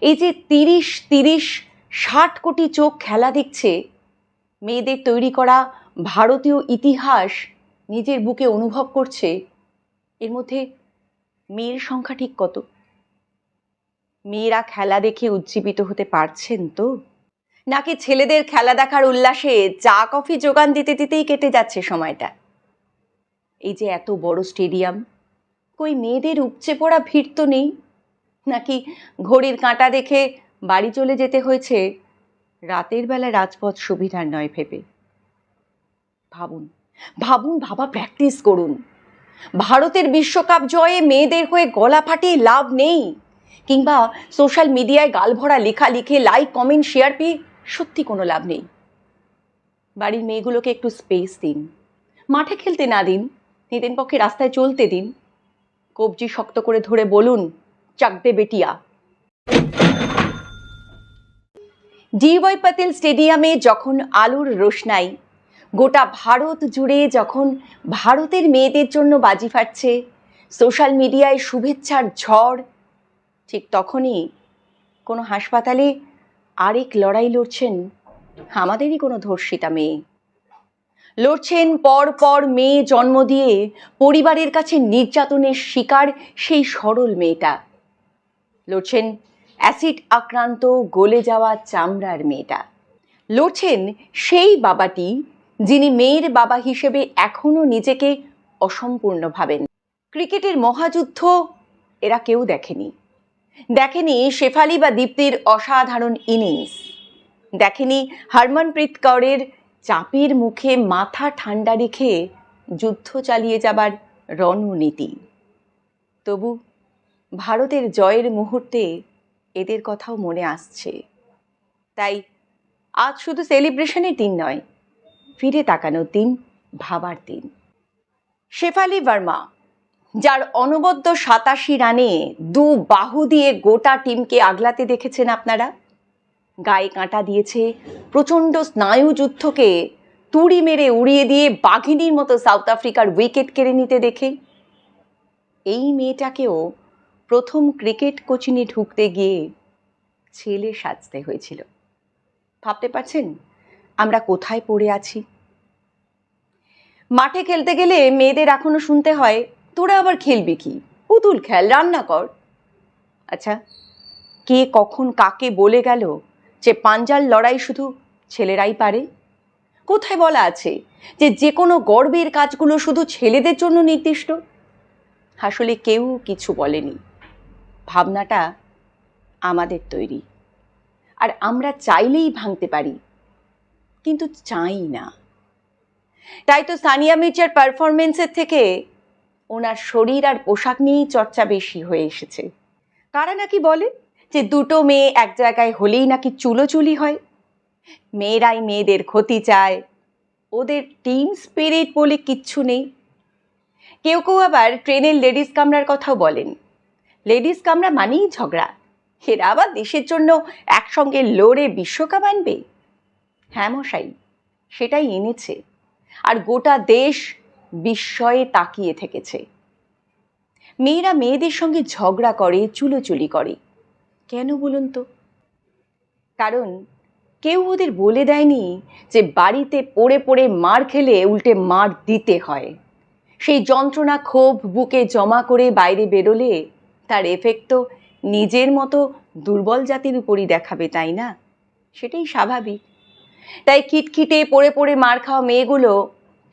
এই যে 30-30-60 কোটি চোখ খেলা দেখছে, মেয়েদের তৈরি করা ভারতীয় ইতিহাস নিজের বুকে অনুভব করছে, এর মধ্যে মেয়ের সংখ্যা ঠিক কত? মেয়েরা খেলা দেখে উজ্জীবিত হতে পারছেন তো, নাকি ছেলেদের খেলা দেখার উল্লাসে চা কফি যোগান দিতে দিতেই কেটে যাচ্ছে সময়টা? এই যে এত বড় স্টেডিয়াম, কই মেয়েদের উপচে পড়া ভিড় তো নেই, নাকি ঘড়ির কাঁটা দেখে বাড়ি চলে যেতে হয়েছে রাতের বেলা রাজপথ সুবিধার নয় ভেবে? ভাবুন ভাবুন, ভাবা প্র্যাকটিস করুন। ভারতের বিশ্বকাপ জয়ে মেয়েদের হয়ে গলা ফাটিয়ে লাভ নেই, কিংবা সোশ্যাল মিডিয়ায় গালভরা লেখা লিখে লাইক কমেন্ট শেয়ার পেয়ে সত্যি কোনো লাভ নেই। বাড়ির মেয়েগুলোকে একটু স্পেস দিন, মাঠে খেলতে না দিন, নিদেন পক্ষে রাস্তায় চলতে দিন। কবজি শক্ত করে ধরে বলুন, চাক দে বেটিয়া। ডিওয়াই পাতিল স্টেডিয়ামে যখন আলোর রোশনাই গোটা ভারত জুড়ে, যখন ভারতের মেয়েদের জন্য বাজি ফাটছে, সোশ্যাল মিডিয়ায় শুভেচ্ছার ঝড়, ঠিক তখনই কোনো হাসপাতালে আরেক লড়াই লড়ছেন আমাদেরই কোনো ধর্ষিতা মেয়ে। লড়ছেন পর পর মেয়ে জন্ম দিয়ে পরিবারের কাছে নির্যাতনের শিকার সেই সরল মেয়েটা। লড়ছেন অ্যাসিড আক্রান্ত গলে যাওয়া চামড়ার মেয়েটা। লড়ছেন সেই বাবাটি যিনি মেয়ের বাবা হিসেবে এখনো নিজেকে অসম্পূর্ণ ভাবেন। ক্রিকেটের মহাযুদ্ধ এরা কেউ দেখেনি। দেখেনি শেফালি বা দীপ্তির অসাধারণ ইনিংস, দেখেনি হরমনপ্রীত কৌরের চাপের মুখে মাথা ঠান্ডা রেখে যুদ্ধ চালিয়ে যাবার রণনীতি। তবু ভারতের জয়ের মুহূর্তে এদের কথাও মনে আসছে। তাই আজ শুধু সেলিব্রেশনের দিন নয়, ফিরে তাকানোর দিন, ভাবার দিন। শেফালি ভার্মা, যার অনবদ্য 87 রানে দু বাহু দিয়ে গোটা টিমকে আগলাতে দেখেছেন আপনারা, গায়ে কাঁটা দিয়েছে প্রচণ্ড স্নায়ু যুদ্ধকে তুড়ি মেরে উড়িয়ে দিয়ে বাঘিনীর মতো সাউথ আফ্রিকার উইকেট কেড়ে নিতে দেখে, এই মেয়েটাকেও প্রথম ক্রিকেট কোচিনে ঢুকতে গিয়ে ছেলে সাজতে হয়েছিল। ভাবতে পারছেন আমরা কোথায় পড়ে আছি? মাঠে খেলতে গেলে মেয়েদের এখনো শুনতে হয়, তোরা আবার খেলবি কি, পুতুল খেল, রান্না কর। আচ্ছা, কে কখন কাকে বলে গেল যে পাঞ্জার লড়াই শুধু ছেলেরাই পারে? কোথায় বলা আছে যে যে কোনো গর্বের কাজগুলো শুধু ছেলেদের জন্য নির্দিষ্ট? আসলে কেউ কিছু বলেনি। ভাবনাটা আমাদের তৈরি, আর আমরা চাইলেই ভাঙতে পারি, কিন্তু চাই না। তাই তো সানিয়া মির্জার পারফরমেন্সের থেকে ওনার শরীর আর পোশাক নিয়েই চর্চা বেশি হয়ে এসেছে। কারা নাকি বলে যে দুটো মেয়ে এক জায়গায় হলেই নাকি চুলোচুলি হয়, মেয়েরাই মেয়েদের ক্ষতি চায়, ওদের টিম স্পিরিট বলে কিচ্ছু নেই। কেউ কেউ আবার ট্রেনের লেডিস কামরার কথাও বলেন। লেডিস কামরা মানেই ঝগড়া, এরা আবার দেশের জন্য একসঙ্গে লড়ে বিশ্বকাপ আনবে। হ্যাঁ মশাই, সেটাই এনেছে, আর গোটা দেশ বিস্ময়ে তাকিয়ে থেকেছে। মেয়েরা মেয়েদের সঙ্গে ঝগড়া করে, চুলোচুলি করে, কেন বলুন তো? কারণ কেউ ওদের বলে দেয়নি যে বাড়িতে পড়ে পড়ে মার খেলে উল্টে মার দিতে হয়। সেই যন্ত্রণা ক্ষোভ বুকে জমা করে বাইরে বেরোলে তার এফেক্ট তো নিজের মতো দুর্বল জাতির উপরই দেখাবে, তাই না? সেটাই স্বাভাবিক। তাই খিটখিটে পড়ে পড়ে মার খাওয়া মেয়েগুলো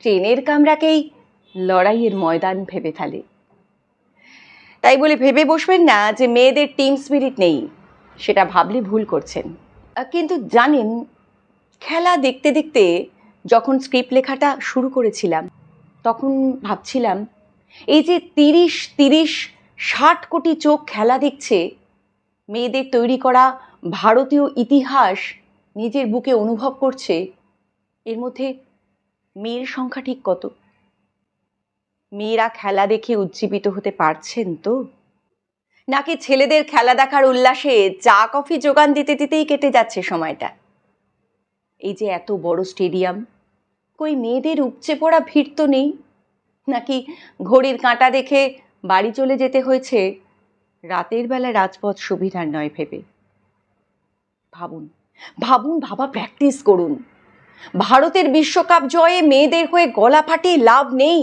ট্রেনের কামরাকেই লড়াইয়ের ময়দান ভেবে ফেলে। তাই বলে ভেবে বসবেন না যে মেয়েদের টিম স্পিরিট নেই, সেটা ভাবলে ভুল করছেন। কিন্তু জানেন, খেলা দেখতে দেখতে যখন স্ক্রিপ্ট লেখাটা শুরু করেছিলাম, তখন ভাবছিলাম এই যে 30-30-60 কোটি চোখ খেলা দেখছে, মেয়েদের তৈরি করা ভারতীয় ইতিহাস নিজের বুকে অনুভব করছে, এর মধ্যে মেয়ের সংখ্যা ঠিক কত? মেয়েরা খেলা দেখে উজ্জীবিত হতে পারছেন তো, নাকি ছেলেদের খেলা দেখার উল্লাসে চা কফি যোগান দিতে দিতেই কেটে যাচ্ছে সময়টা? এই যে এত বড় স্টেডিয়াম, কই মেয়েদের উপচে পড়া ভিড় তো নেই, নাকি ঘড়ির কাঁটা দেখে বাড়ি চলে যেতে হয়েছে রাতের বেলা রাজপথ সুবিধার নয় ভেবে? ভাবুন, ভাবুন, ভাবা প্র্যাকটিস করুন। ভারতের বিশ্বকাপ জয়ে মেয়েদের হয়ে গলা ফাটিয়ে লাভ নেই,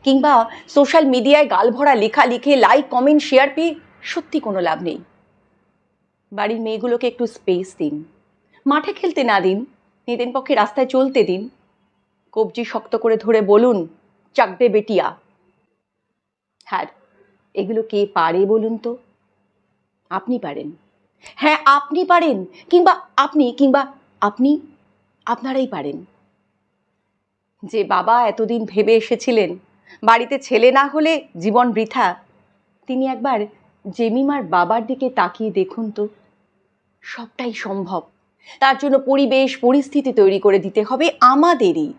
কিংবা সোশ্যাল মিডিয়ায় গালভরা লেখা লিখে লাইক কমেন্ট শেয়ার পেয়ে সত্যি কোনো লাভ নেই। বাড়ির মেয়েগুলোকে একটু স্পেস দিন, মাঠে খেলতে না দিন, মেয়েদের পক্ষে রাস্তায় চলতে দিন। কবজি শক্ত করে ধরে বলুন, চাক দে বেটিয়া। হ্যাঁ, এগুলো কে পারে বলুন তো? আপনি পারেন। হ্যাঁ, আপনি পারেন, কিংবা আপনি আপনারাই পারেন। যে বাবা এতদিন ভেবে এসেছিলেন বাড়িতে ছেলে না হলে জীবন বৃথা, তিনি একবার জেমিমার বাবার দিকে তাকিয়ে দেখুন তো। সবটাই সম্ভব। তার জন্য পরিবেশ পরিস্থিতি তৈরি করে দিতে হবে আমাদেরই।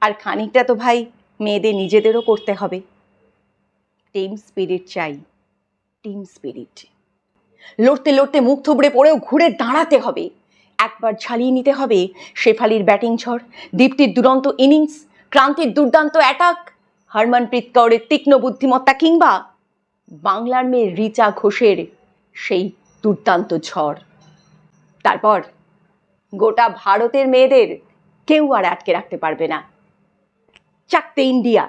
আর খানিকটা তো ভাই মেয়েদের নিজেদেরও করতে হবে। টিম স্পিরিট চাই, টিম স্পিরিট। লড়তে লড়তে মুখ থুবড়ে পড়েও ঘুরে দাঁড়াতে হবে। একবার ঝালিয়ে নিতে হবে শেফালির ব্যাটিং ঝড়, দীপ্তির দুরন্ত ইনিংস, ক্রান্তির দুর্দান্ত অ্যাটাক, হরমনপ্রীত কৌরের তীক্ষ্ণ বুদ্ধিমত্তা, কিংবা বাংলার মেয়ে রিচা ঘোষের সেই দুর্দান্ত ঝড়। তারপর গোটা ভারতের মেয়েদের কেউ আর আটকে রাখতে পারবে না। চাকতে ইন্ডিয়া।